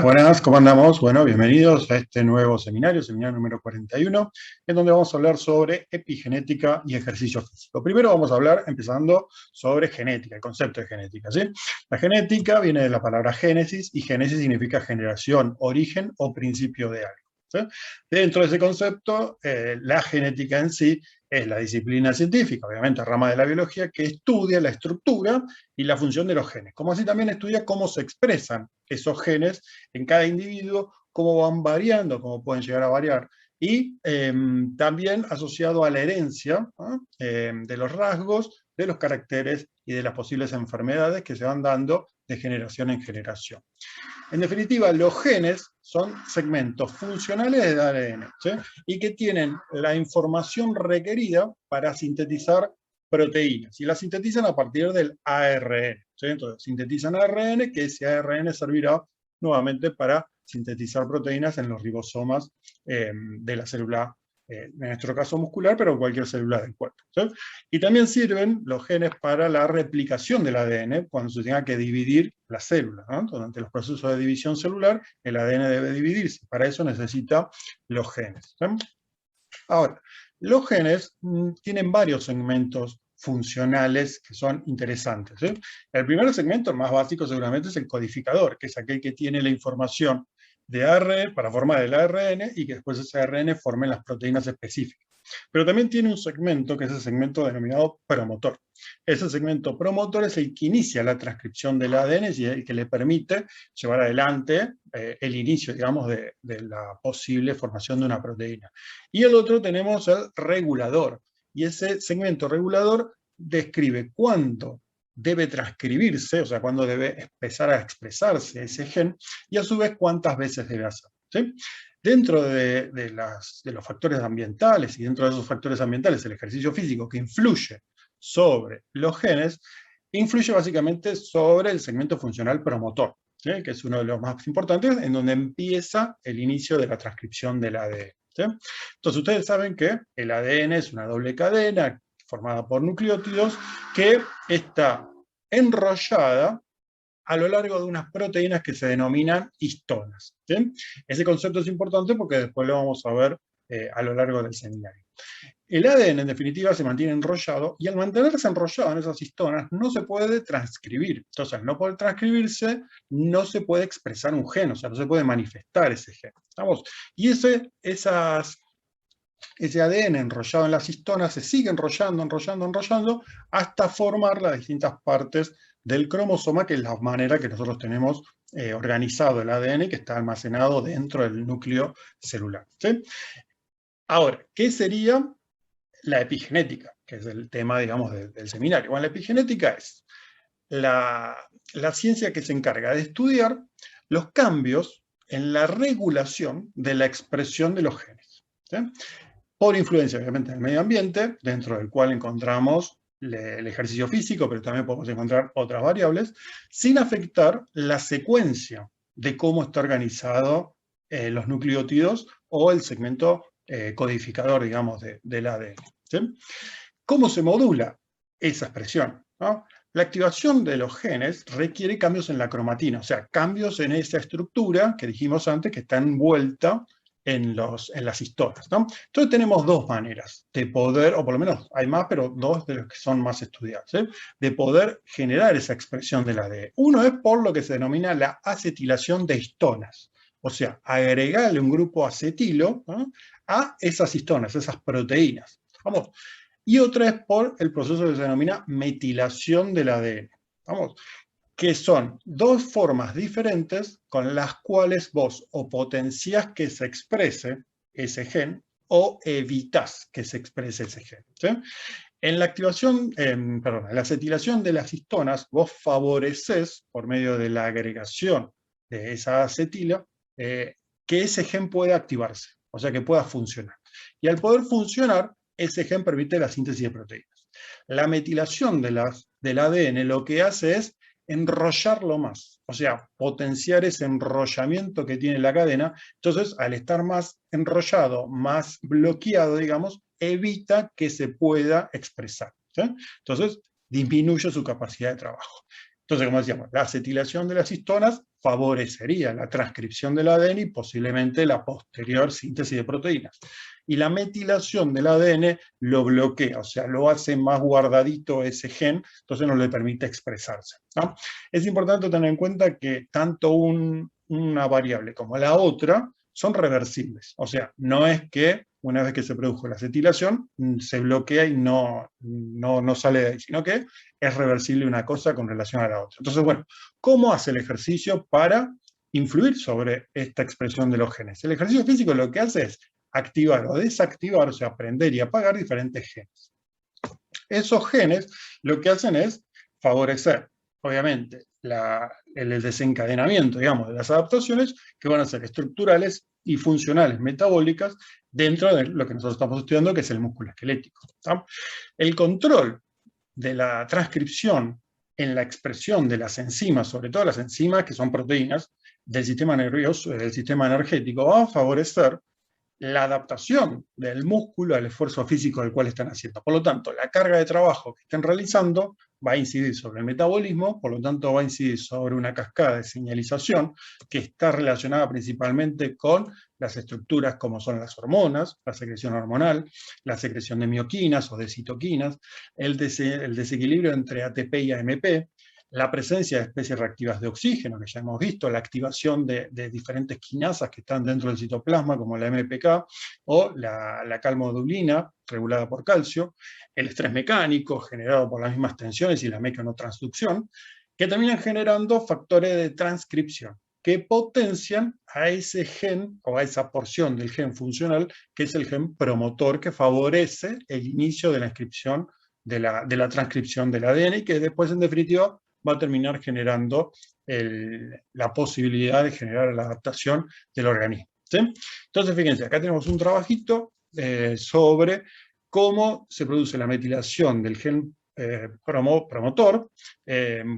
buenas, ¿cómo andamos? Bueno, bienvenidos a este nuevo seminario, seminario número 41, en donde vamos a hablar sobre epigenética y ejercicio físico. Primero vamos a hablar, empezando, sobre genética, el concepto de genética, ¿sí? La genética viene de la palabra génesis, y génesis significa generación, origen o principio de algo, ¿sí? Dentro de ese concepto, la genética en sí es la disciplina científica, obviamente rama de la biología, que estudia la estructura y la función de los genes, como así también estudia cómo se expresan esos genes en cada individuo, cómo van variando, cómo pueden llegar a variar, y también asociado a la herencia, ¿no? De los rasgos, de los caracteres y de las posibles enfermedades que se van dando de generación en generación. En definitiva, los genes son segmentos funcionales del ADN, ¿sí? Y que tienen la información requerida para sintetizar proteínas, y las sintetizan a partir del ARN, ¿sí? Entonces, sintetizan ARN, que ese ARN servirá nuevamente para sintetizar proteínas en los ribosomas de la célula, en nuestro caso muscular, pero cualquier célula del cuerpo, ¿sí? Y también sirven los genes para la replicación del ADN cuando se tenga que dividir la célula, ¿no? Durante los procesos de división celular, el ADN debe dividirse. Para eso necesita los genes, ¿sí? Ahora, los genes tienen varios segmentos funcionales que son interesantes, ¿sí? El primer segmento, el más básico seguramente, es el codificador, que es aquel que tiene la información de ARN para formar el ARN y que después ese ARN forme las proteínas específicas. Pero también tiene un segmento, que es el segmento denominado promotor. Ese segmento promotor es el que inicia la transcripción del ADN y el que le permite llevar adelante el inicio, digamos, de la posible formación de una proteína. Y el otro tenemos el regulador, y ese segmento regulador describe cuánto debe transcribirse, o sea, cuándo debe empezar a expresarse ese gen, y a su vez cuántas veces debe hacerlo, ¿sí? Dentro de los factores ambientales, y dentro de esos factores ambientales, el ejercicio físico, que influye sobre los genes, influye básicamente sobre el segmento funcional promotor, ¿sí? Que es uno de los más importantes, en donde empieza el inicio de la transcripción del ADN, ¿sí? Entonces ustedes saben que el ADN es una doble cadena formada por nucleótidos que está enrollada a lo largo de unas proteínas que se denominan histonas, ¿sí? Ese concepto es importante porque después lo vamos a ver a lo largo del seminario. El ADN, en definitiva, se mantiene enrollado, y al mantenerse enrollado en esas histonas no se puede transcribir. Entonces, al no poder transcribirse, no se puede expresar un gen, o sea, no se puede manifestar ese gen, ¿estamos? Y ese ADN enrollado en las histonas se sigue enrollando, hasta formar las distintas partes del cromosoma, que es la manera que nosotros tenemos organizado el ADN, que está almacenado dentro del núcleo celular, ¿sí? Ahora, ¿qué sería la epigenética? Que es el tema, digamos, del seminario. Bueno, la epigenética es la ciencia que se encarga de estudiar los cambios en la regulación de la expresión de los genes, ¿sí? Por influencia, obviamente, del medio ambiente, dentro del cual encontramos el ejercicio físico, pero también podemos encontrar otras variables, sin afectar la secuencia de cómo está organizado los nucleótidos o el segmento codificador, digamos, del ADN, ¿sí? ¿Cómo se modula esa expresión, ¿no? La activación de los genes requiere cambios en la cromatina, o sea, cambios en esa estructura que dijimos antes, que está envuelta en las histonas, ¿no? Entonces tenemos dos maneras de poder, o por lo menos hay más, pero dos de los que son más estudiados, ¿sí? De poder generar esa expresión del ADN. Uno es por lo que se denomina la acetilación de histonas, o sea, agregarle un grupo acetilo, ¿no?, a esas histonas, esas proteínas. Vamos. Y otra es por el proceso que se denomina metilación del ADN. Vamos, que son dos formas diferentes con las cuales vos o potenciás que se exprese ese gen o evitás que se exprese ese gen, ¿sí? En la activación, en la acetilación de las histonas, vos favoreces, por medio de la agregación de esa acetila, que ese gen pueda activarse, o sea, que pueda funcionar. Y al poder funcionar, ese gen permite la síntesis de proteínas. La metilación del ADN lo que hace es enrollarlo más, o sea, potenciar ese enrollamiento que tiene la cadena. Entonces, al estar más enrollado, más bloqueado, digamos, evita que se pueda expresar, ¿sí? Entonces, disminuye su capacidad de trabajo. Entonces, como decíamos, la acetilación de las histonas favorecería la transcripción del ADN y posiblemente la posterior síntesis de proteínas. Y la metilación del ADN lo bloquea, o sea, lo hace más guardadito ese gen, entonces no le permite expresarse, ¿no? Es importante tener en cuenta que tanto una variable como la otra son reversibles, o sea, no es que una vez que se produjo la acetilación se bloquea y no sale de ahí, sino que es reversible una cosa con relación a la otra. Entonces, bueno, ¿cómo hace el ejercicio para influir sobre esta expresión de los genes? El ejercicio físico lo que hace es activar o desactivar, o sea, aprender y apagar diferentes genes. Esos genes lo que hacen es favorecer, obviamente, el desencadenamiento, digamos, de las adaptaciones que van a ser estructurales y funcionales metabólicas dentro de lo que nosotros estamos estudiando, que es el músculo esquelético, ¿sí? El control de la transcripción en la expresión de las enzimas, sobre todo las enzimas que son proteínas del sistema nervioso, del sistema energético, va a favorecer la adaptación del músculo al esfuerzo físico del cual están haciendo. Por lo tanto, la carga de trabajo que estén realizando va a incidir sobre el metabolismo, por lo tanto va a incidir sobre una cascada de señalización que está relacionada principalmente con las estructuras como son las hormonas, la secreción hormonal, la secreción de mioquinas o de citoquinas, el desequilibrio entre ATP y AMP, la presencia de especies reactivas de oxígeno, que ya hemos visto, la activación de diferentes quinasas que están dentro del citoplasma, como la MPK, o la calmodulina, regulada por calcio, el estrés mecánico, generado por las mismas tensiones y la mecanotransducción, que terminan generando factores de transcripción, que potencian a ese gen, o a esa porción del gen funcional, que es el gen promotor, que favorece el inicio de la inscripción de la transcripción del ADN, y que después, en definitiva, va a terminar generando la posibilidad de generar la adaptación del organismo, ¿sí? Entonces, fíjense, acá tenemos un trabajito sobre cómo se produce la metilación del gen promotor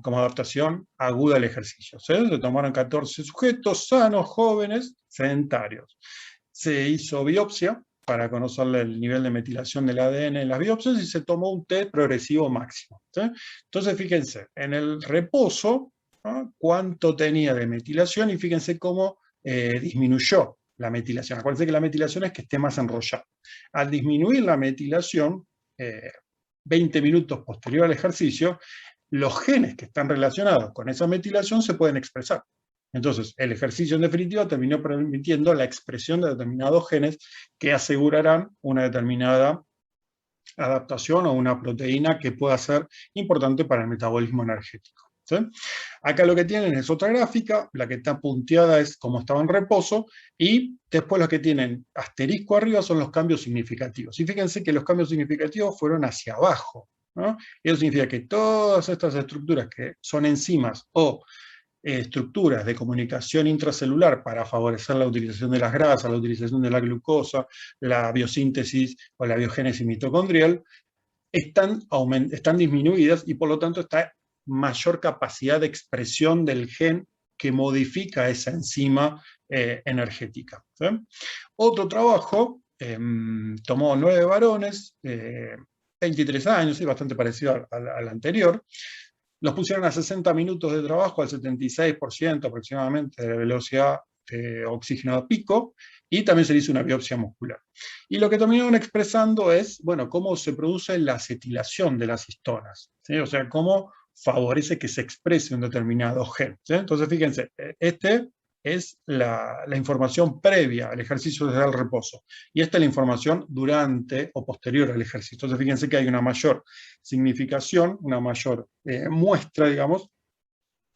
como adaptación aguda al ejercicio. ¿Sí? Se tomaron 14 sujetos sanos, jóvenes, sedentarios. Se hizo biopsia para conocer el nivel de metilación del ADN en las biopsias y se tomó un test progresivo máximo, ¿sí? Entonces, fíjense, en el reposo, ¿no?, cuánto tenía de metilación, y fíjense cómo disminuyó la metilación. Acuérdense que la metilación es que esté más enrollado. Al disminuir la metilación, 20 minutos posterior al ejercicio, los genes que están relacionados con esa metilación se pueden expresar. Entonces, el ejercicio en definitiva terminó permitiendo la expresión de determinados genes que asegurarán una determinada adaptación o una proteína que pueda ser importante para el metabolismo energético, ¿sí? Acá lo que tienen es otra gráfica, la que está punteada es como estaba en reposo, y después los que tienen asterisco arriba son los cambios significativos. Y fíjense que los cambios significativos fueron hacia abajo, ¿no? Eso significa que todas estas estructuras que son enzimas o estructuras de comunicación intracelular para favorecer la utilización de las grasas, la utilización de la glucosa, la biosíntesis o la biogénesis mitocondrial, están disminuidas, y por lo tanto está mayor capacidad de expresión del gen que modifica esa enzima energética, ¿sí? Otro trabajo tomó 9 varones, 23 años, es bastante parecido al anterior. Los pusieron a 60 minutos de trabajo al 76% aproximadamente de la velocidad de oxígeno a pico, y también se le hizo una biopsia muscular. Y lo que terminaron expresando es, bueno, cómo se produce la acetilación de las histonas, ¿sí? O sea, cómo favorece que se exprese un determinado gen, ¿sí? Entonces, fíjense, este es la información previa al ejercicio desde el reposo, y esta es la información durante o posterior al ejercicio. Entonces, fíjense que hay una mayor significación, una mayor muestra, digamos,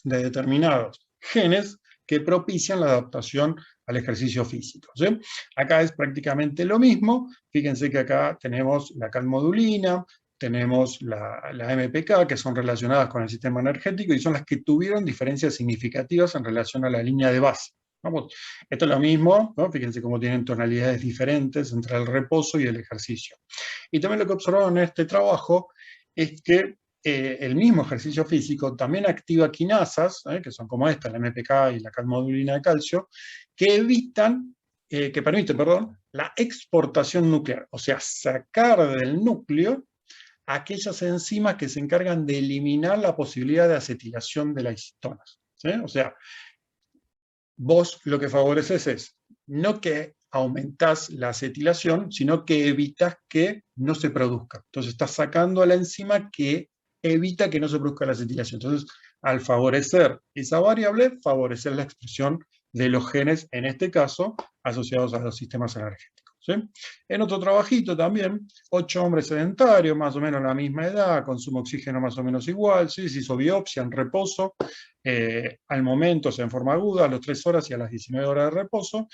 de determinados genes que propician la adaptación al ejercicio físico, ¿sí? Acá es prácticamente lo mismo. Fíjense que acá tenemos la calmodulina, tenemos la MPK, que son relacionadas con el sistema energético y son las que tuvieron diferencias significativas en relación a la línea de base. Vamos, esto es lo mismo, ¿no? Fíjense cómo tienen tonalidades diferentes entre el reposo y el ejercicio. Y también lo que observaron en este trabajo es que el mismo ejercicio físico también activa quinasas, que son como esta, la MPK y la calmodulina de calcio, que permiten, la exportación nuclear, o sea, sacar del núcleo aquellas enzimas que se encargan de eliminar la posibilidad de acetilación de las histonas, ¿sí? O sea, vos lo que favoreces es no que aumentás la acetilación, sino que evitas que no se produzca. Entonces estás sacando a la enzima que evita que no se produzca la acetilación. Entonces, al favorecer esa variable, favorecer la expresión de los genes, en este caso, asociados a los sistemas energéticos, ¿sí? En otro trabajito también, 8 hombres sedentarios, más o menos la misma edad, consumo oxígeno más o menos igual, ¿sí? Se hizo biopsia en reposo, al momento, o sea, en forma aguda, a las 3 horas y a las 19 horas de reposo,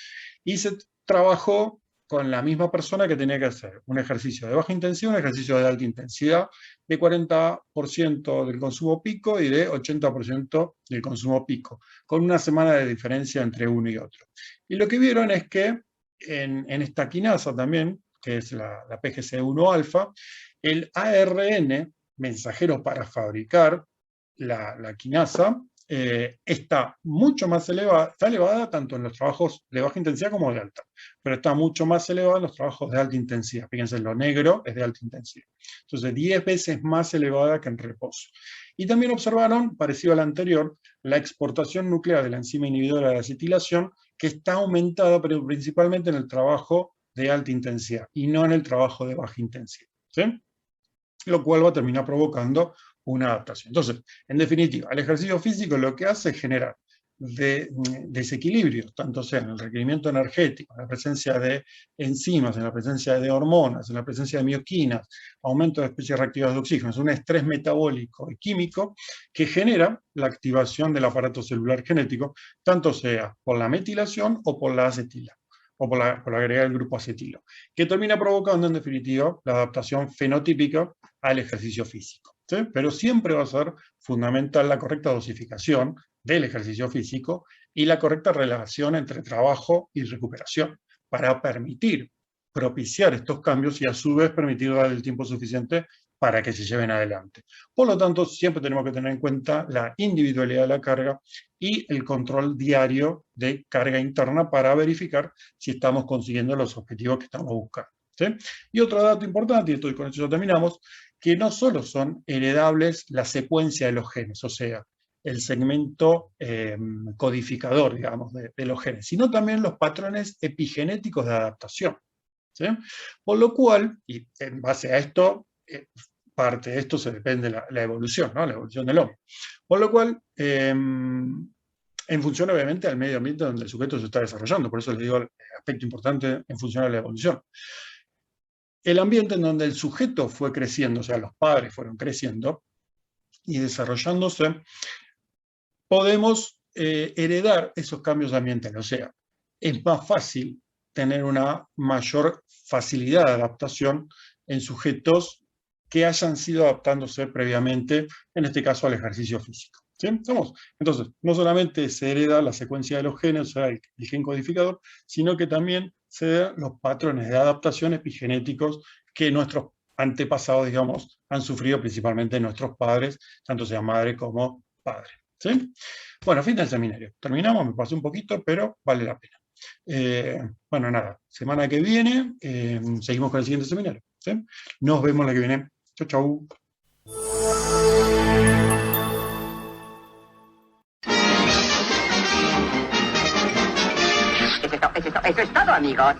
y se trabajó con la misma persona que tenía que hacer un ejercicio de baja intensidad, un ejercicio de alta intensidad, de 40% del consumo pico y de 80% del consumo pico, con una semana de diferencia entre uno y otro. Y lo que vieron es que en esta quinasa también, que es la PGC1-alfa, el ARN mensajero para fabricar la quinasa, está mucho más elevada, está elevada tanto en los trabajos de baja intensidad como de alta, pero está mucho más elevada en los trabajos de alta intensidad. Fíjense, lo negro es de alta intensidad. Entonces, 10 veces más elevada que en reposo. Y también observaron, parecido al anterior, la exportación nuclear de la enzima inhibidora de acetilación, que está aumentada, pero principalmente en el trabajo de alta intensidad y no en el trabajo de baja intensidad, ¿sí? Lo cual va a terminar provocando una adaptación. Entonces, en definitiva, el ejercicio físico lo que hace es generar desequilibrios, tanto sea en el requerimiento energético, en la presencia de enzimas, en la presencia de hormonas, en la presencia de mioquinas, aumento de especies reactivas de oxígeno, es un estrés metabólico y químico que genera la activación del aparato celular genético, tanto sea por la metilación o por la acetila, o por agregar el grupo acetilo, que termina provocando en definitiva la adaptación fenotípica al ejercicio físico, ¿sí? Pero siempre va a ser fundamental la correcta dosificación del ejercicio físico y la correcta relación entre trabajo y recuperación para permitir propiciar estos cambios y a su vez permitir dar el tiempo suficiente para que se lleven adelante. Por lo tanto, siempre tenemos que tener en cuenta la individualidad de la carga y el control diario de carga interna para verificar si estamos consiguiendo los objetivos que estamos buscando, ¿sí? Y otro dato importante, y con esto ya terminamos, que no solo son heredables la secuencia de los genes, o sea, el segmento codificador, digamos, de los genes, sino también los patrones epigenéticos de adaptación, ¿sí? Por lo cual, y en base a esto, parte de esto se depende de la evolución, ¿no? La evolución del hombre. Por lo cual, en función obviamente al medio ambiente donde el sujeto se está desarrollando, por eso les digo el aspecto importante en función a la evolución. El ambiente en donde el sujeto fue creciendo, o sea, los padres fueron creciendo y desarrollándose, podemos heredar esos cambios ambientales. O sea, es más fácil tener una mayor facilidad de adaptación en sujetos que hayan sido adaptándose previamente, en este caso al ejercicio físico, ¿sí? Entonces, no solamente se hereda la secuencia de los genes, o sea, el gen codificador, sino que también se dan los patrones de adaptación epigenéticos que nuestros antepasados, digamos, han sufrido principalmente nuestros padres, tanto sea madre como padre, ¿sí? Bueno, fin del seminario. Terminamos, me pasé un poquito, pero vale la pena. Bueno, nada, semana que viene seguimos con el siguiente seminario, ¿sí? Nos vemos la que viene. Chau, chau. Eso es todo, amigos.